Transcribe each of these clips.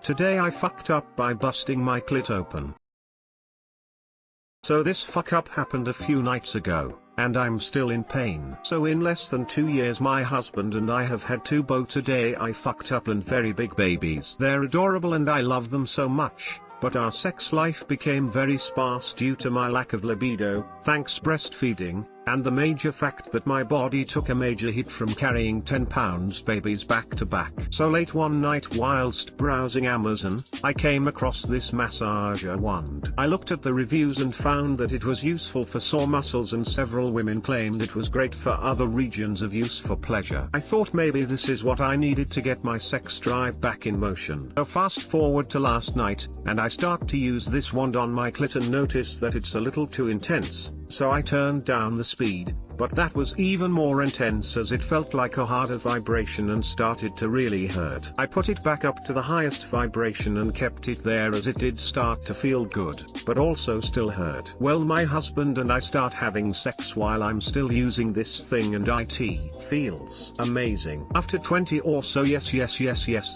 Today I fucked up by busting my clit open. So this fuck up happened a few nights ago, and I'm still in pain. So in less than 2 years my husband and I have had 2 today I fucked up and very big babies. They're adorable and I love them so much, but our sex life became very sparse due to my lack of libido, thanks breastfeeding, and the major fact that my body took a major hit from carrying 10-pound babies back to back. So late one night whilst browsing Amazon, I came across this massager wand. I looked at the reviews and found that it was useful for sore muscles and several women claimed it was great for other regions of use for pleasure. I thought maybe this is what I needed to get my sex drive back in motion. So fast forward to last night, and I start to use this wand on my clit and notice that it's a little too intense, so I turned down the speed, but that was even more intense as it felt like a harder vibration and started to really hurt. I put it back up to the highest vibration and kept it there as it did start to feel good, but also still hurt. Well, my husband and I start having sex while I'm still using this thing and it feels amazing. After 20 or so yes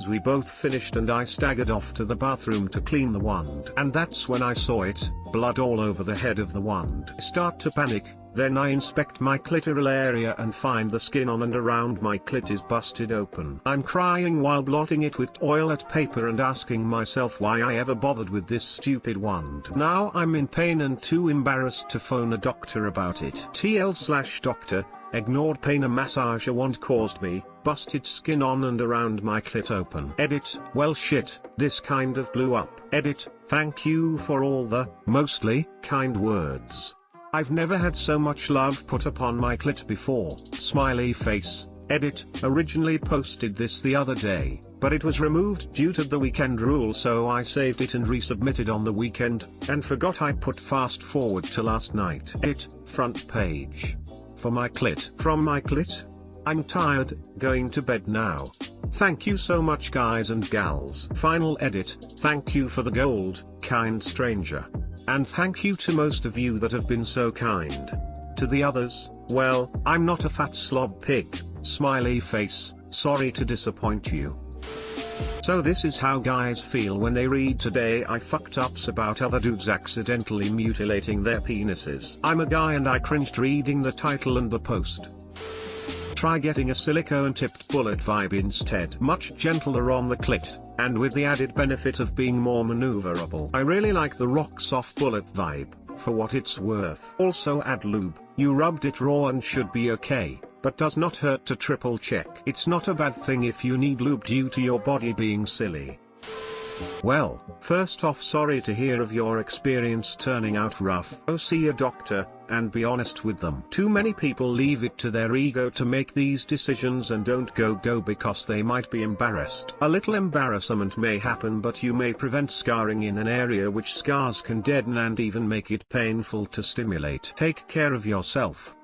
we both finished and I staggered off to the bathroom to clean the wand. And that's when I saw it, blood all over the head of the wand. I start to panic. Then I inspect my clitoral area and find the skin on and around my clit is busted open. I'm crying while blotting it with toilet paper and asking myself why I ever bothered with this stupid wand. Now I'm in pain and too embarrassed to phone a doctor about it. TL/doctor, ignored pain a massager wand caused me, busted skin on and around my clit open. Edit, well shit, this kind of blew up. Edit, thank you for all the, mostly, kind words. I've never had so much love put upon my clit before. Smiley face. Edit, originally posted this the other day, but it was removed due to the weekend rule, so I saved it and resubmitted on the weekend, and forgot I put fast forward to last night. Edit, front page. For my clit. From my clit? I'm tired, going to bed now. Thank you so much guys and gals. Final edit, thank you for the gold, kind stranger. And thank you to most of you that have been so kind. To the others, well, I'm not a fat slob pig, smiley face, sorry to disappoint you. So this is how guys feel when they read today I fucked ups about other dudes accidentally mutilating their penises. I'm a guy and I cringed reading the title and the post. Try getting a silicone-tipped bullet vibe instead. Much gentler on the clit, and with the added benefit of being more maneuverable. I really like the rock-soft bullet vibe, for what it's worth. Also add lube, you rubbed it raw and should be okay, but does not hurt to triple check. It's not a bad thing if you need lube due to your body being silly. Well, first off sorry to hear of your experience turning out rough. Go see a doctor, and be honest with them. Too many people leave it to their ego to make these decisions and don't go because they might be embarrassed. A little embarrassment may happen, but you may prevent scarring in an area which scars can deaden and even make it painful to stimulate. Take care of yourself.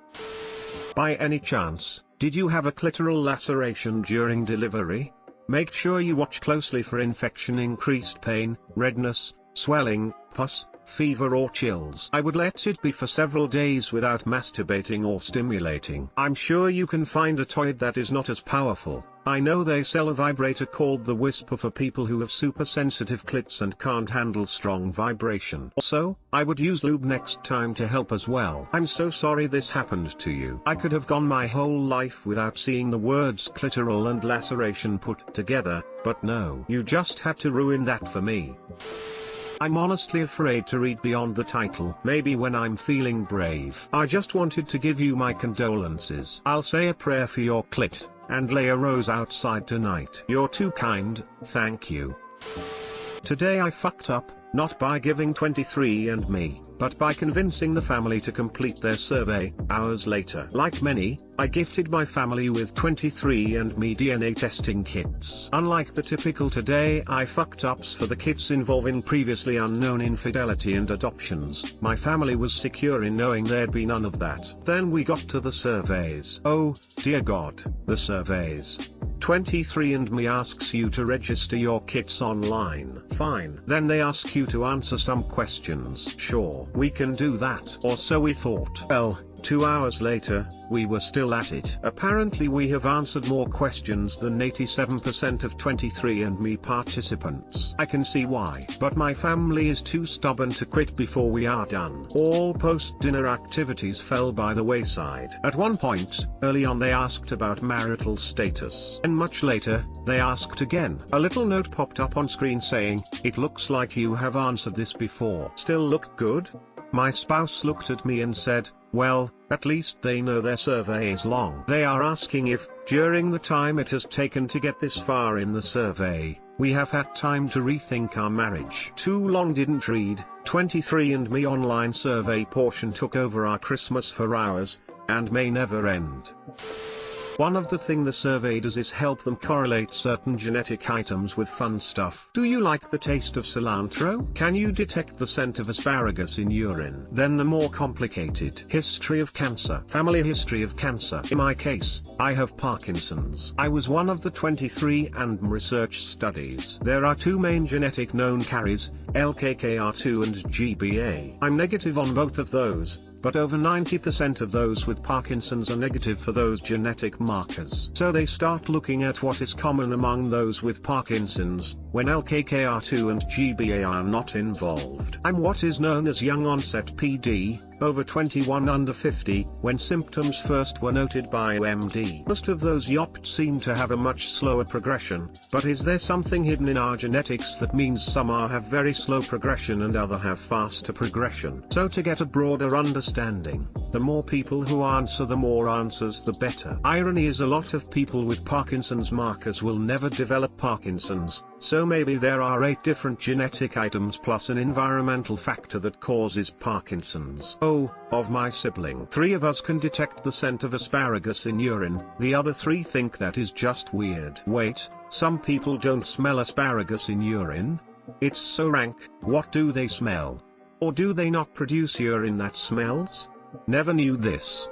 By any chance, did you have a clitoral laceration during delivery? Make sure you watch closely for infection, increased pain, redness, swelling, pus, fever or chills. I would let it be for several days without masturbating or stimulating. I'm sure you can find a toy that is not as powerful. I know they sell a vibrator called the Whisper for people who have super sensitive clits and can't handle strong vibration. Also, I would use lube next time to help as well. I'm so sorry this happened to you. I could have gone my whole life without seeing the words clitoral and laceration put together, but no. You just had to ruin that for me. I'm honestly afraid to read beyond the title. Maybe when I'm feeling brave. I just wanted to give you my condolences. I'll say a prayer for your clit, and lay a rose outside tonight. You're too kind, thank you. Today I fucked up, not by giving 23andMe, but by convincing the family to complete their survey. Hours later, like many, I gifted my family with 23andMe DNA testing kits. Unlike the typical Today I fucked ups for the kits involving previously unknown infidelity and adoptions, my family was secure in knowing there'd be none of that. Then we got to the surveys. Oh, dear God, the surveys. 23andMe asks you to register your kits online. Fine. Then they ask you to answer some questions. Sure, we can do that. Or so we thought. Well, 2 hours later, we were still at it. Apparently we have answered more questions than 87% of 23andMe participants. I can see why. But my family is too stubborn to quit before we are done. All post-dinner activities fell by the wayside. At one point, early on they asked about marital status. And much later, they asked again. A little note popped up on screen saying, "It looks like you have answered this before. Still look good?" My spouse looked at me and said, "Well, at least they know their survey is long." They are asking if, during the time it has taken to get this far in the survey, we have had time to rethink our marriage. Too long didn't read. 23andMe online survey portion took over our Christmas for hours, and may never end. One of the things the survey does is help them correlate certain genetic items with fun stuff. Do you like the taste of cilantro? Can you detect the scent of asparagus in urine? Then the more complicated history of cancer. Family history of cancer. In my case, I have Parkinson's. I was one of the 23andMe research studies. There are two main genetic known carriers, LKKR2 and GBA. I'm negative on both of those, but over 90% of those with Parkinson's are negative for those genetic markers. So they start looking at what is common among those with Parkinson's, when LKKR2 and GBA are not involved. I'm what is known as young onset PD, over 21 under 50, when symptoms first were noted by OMD. Most of those YOPT seem to have a much slower progression, but is there something hidden in our genetics that means some have very slow progression and other have faster progression? So to get a broader understanding, the more people who answer, the more answers the better. Irony is a lot of people with Parkinson's markers will never develop Parkinson's, so maybe there are 8 different genetic items plus an environmental factor that causes Parkinson's. Oh, of my sibling, 3 of us can detect the scent of asparagus in urine, the other 3 think that is just weird. Wait, some people don't smell asparagus in urine? It's so rank. What do they smell? Or do they not produce urine that smells? Never knew this.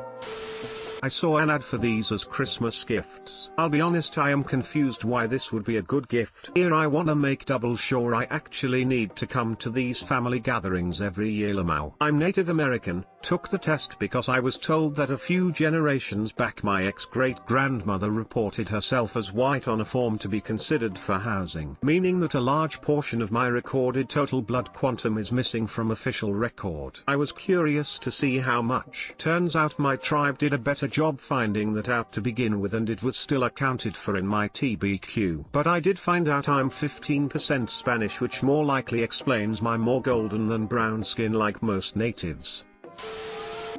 I saw an ad for these as Christmas gifts. I'll be honest, I am confused why this would be a good gift. Here I wanna make double sure I actually need to come to these family gatherings every year. Lamau. I'm Native American, took the test because I was told that a few generations back my ex-great-grandmother reported herself as white on a form to be considered for housing. Meaning that a large portion of my recorded total blood quantum is missing from official record. I was curious to see how much. Turns out my tribe did a better job finding that out to begin with, and it was still accounted for in my TBQ. But I did find out I'm 15% Spanish, which more likely explains my more golden than brown skin like most natives.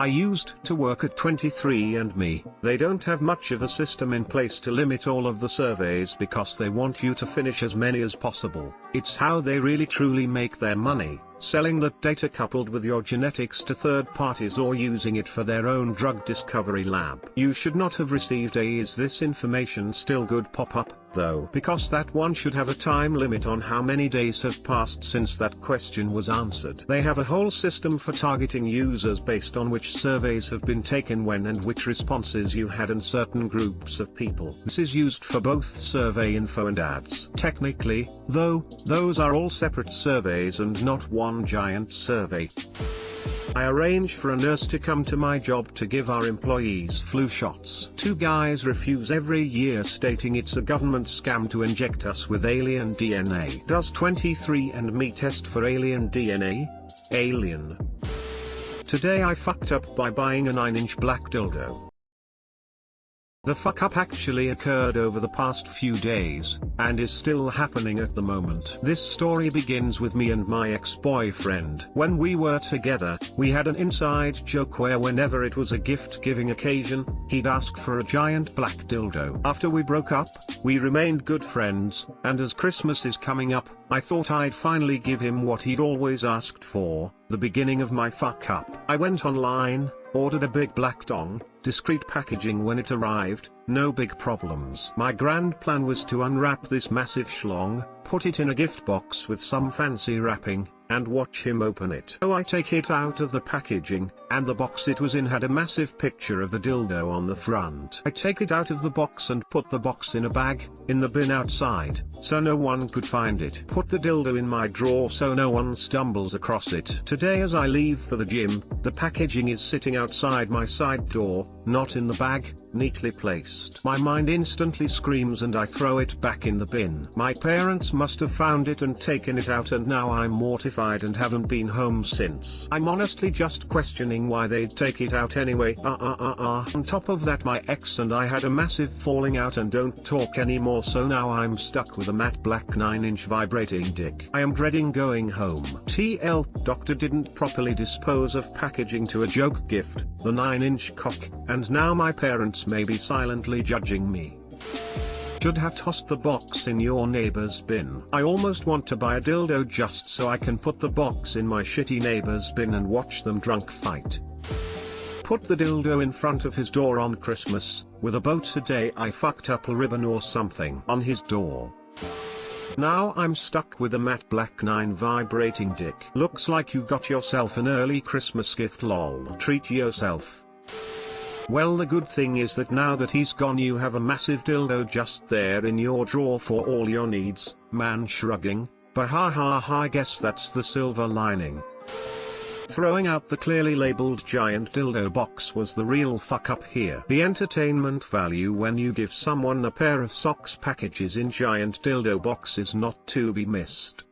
I used to work at 23andMe. They don't have much of a system in place to limit all of the surveys because they want you to finish as many as possible. It's how they really truly make their money, selling that data coupled with your genetics to third parties or using it for their own drug discovery lab. You should not have received a "is this information still good" pop-up, though, because that one should have a time limit on how many days have passed since that question was answered. They have a whole system for targeting users based on which surveys have been taken when and which responses you had in certain groups of people. This is used for both survey info and ads. Technically, though, those are all separate surveys and not one giant survey. I arrange for a nurse to come to my job to give our employees flu shots. 2 guys refuse every year, stating it's a government scam to inject us with alien DNA. Does 23andMe test for alien DNA? Alien. Today I fucked up by buying a 9-inch black dildo. The fuck up actually occurred over the past few days, and is still happening at the moment. This story begins with me and my ex-boyfriend. When we were together, we had an inside joke where whenever it was a gift-giving occasion, he'd ask for a giant black dildo. After we broke up, we remained good friends, and as Christmas is coming up, I thought I'd finally give him what he'd always asked for, the beginning of my fuck up. I went online, ordered a big black dong, discreet packaging when it arrived, no big problems. My grand plan was to unwrap this massive schlong, put it in a gift box with some fancy wrapping, and watch him open it. So I take it out of the packaging, and the box it was in had a massive picture of the dildo on the front. I take it out of the box and put the box in a bag, in the bin outside, so no one could find it. Put the dildo in my drawer so no one stumbles across it. Today as I leave for the gym, the packaging is sitting outside my side door, not in the bag, neatly placed. My mind instantly screams and I throw it back in the bin. My parents must have found it and taken it out, and now I'm mortified and haven't been home since. I'm honestly just questioning why they'd take it out anyway. On top of that, my ex and I had a massive falling out and don't talk anymore, so now I'm stuck with a matte black 9-inch vibrating dick. I am dreading going home. TL, doctor didn't properly dispose of packaging to a joke gift, the 9-inch cock, and now my parents may be silently judging me. Should have tossed the box in your neighbor's bin. I almost want to buy a dildo just so I can put the box in my shitty neighbor's bin and watch them drunk fight. Put the dildo in front of his door on Christmas, with a boat today I fucked up a ribbon or something on his door. Now I'm stuck with a matte black 9 vibrating dick. Looks like you got yourself an early Christmas gift, lol. Treat yourself. Well, the good thing is that now that he's gone you have a massive dildo just there in your drawer for all your needs. Man shrugging, but I guess that's the silver lining. Throwing out the clearly labeled giant dildo box was the real fuck up here. The entertainment value when you give someone a pair of socks packages in giant dildo box is not to be missed.